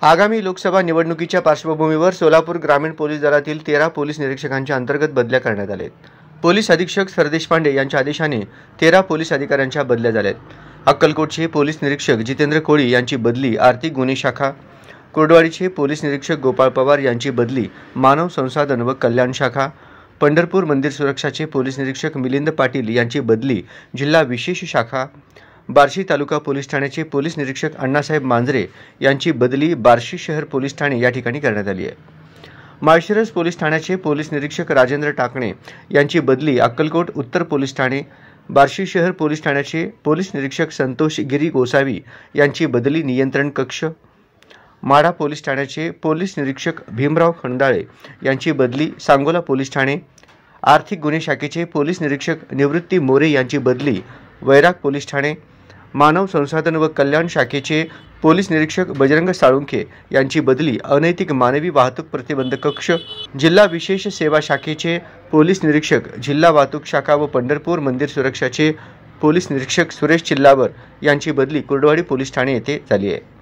आगामी लोकसभा निवडणुकीच्या पार्श्वभूमीवर सोलापूर ग्रामीण पोलीस दलातील 13 पोलीस निरीक्षकांच्या अंतर्गत बदल्या करण्यात आल्या आहेत। पोलीस अधीक्षक सरदेश पांडे यांच्या आदेशाने 13 पोलीस अधिकाऱ्यांच्या बदल्या झाल्या आहेत। अक्कलकोटचे पोलीस निरीक्षक जितेंद्र कोळी यांची बदली आर्थिक गुन्हे शाखा, कुर्डवाडीचे पोलीस निरीक्षक गोपाळ पवार यांची बदली मानव संसाधन व कल्याण शाखा, पंढरपूर मंदिर सुरक्षाचे पोलीस निरीक्षक मिलिंद पाटील यांची बदली जिल्हा विशेष शाखा, बार्शी तालुका पोलीस ठाण्याचे पोलीस निरीक्षक अण्णासाहेब मांजरे यांची बदली बार्शी शहर पोलीस ठाणे या ठिकाणी करण्यात आली आहे। माळशिरस पोलीस ठाण्याचे पोलीस निरीक्षक राजेंद्र टाकणे यांची बदली अक्कलकोट उत्तर पोलीस ठाणे, बार्शी शहर पोलीस ठाण्याचे पोलीस निरीक्षक संतोष गिरी गोसावी यांची बदली नियंत्रण कक्ष, माढा पोलीस ठाण्याचे पोलीस निरीक्षक भीमराव खंडाळे यांची बदली सांगोला पोलीस ठाणे, आर्थिक गुन्हे शाखेचे पोलीस निरीक्षक निवृत्ती मोरे यांची बदली वैराग पोलीस ठाणे, मानव संसाधन व कल्याण शाखेचे पोलीस निरीक्षक बजरंग साळुंखे यांची बदली अनैतिक मानवी वाहतूक प्रतिबंध कक्ष, जिल्हा विशेष सेवा शाखेचे पोलीस निरीक्षक जिल्हा वाहतूक शाखा व पंढरपूर मंदिर सुरक्षाचे पोलीस निरीक्षक सुरेश चिल्लावर यांची बदली कुर्डवाडी पोलीस ठाणे येथे झाली आहे।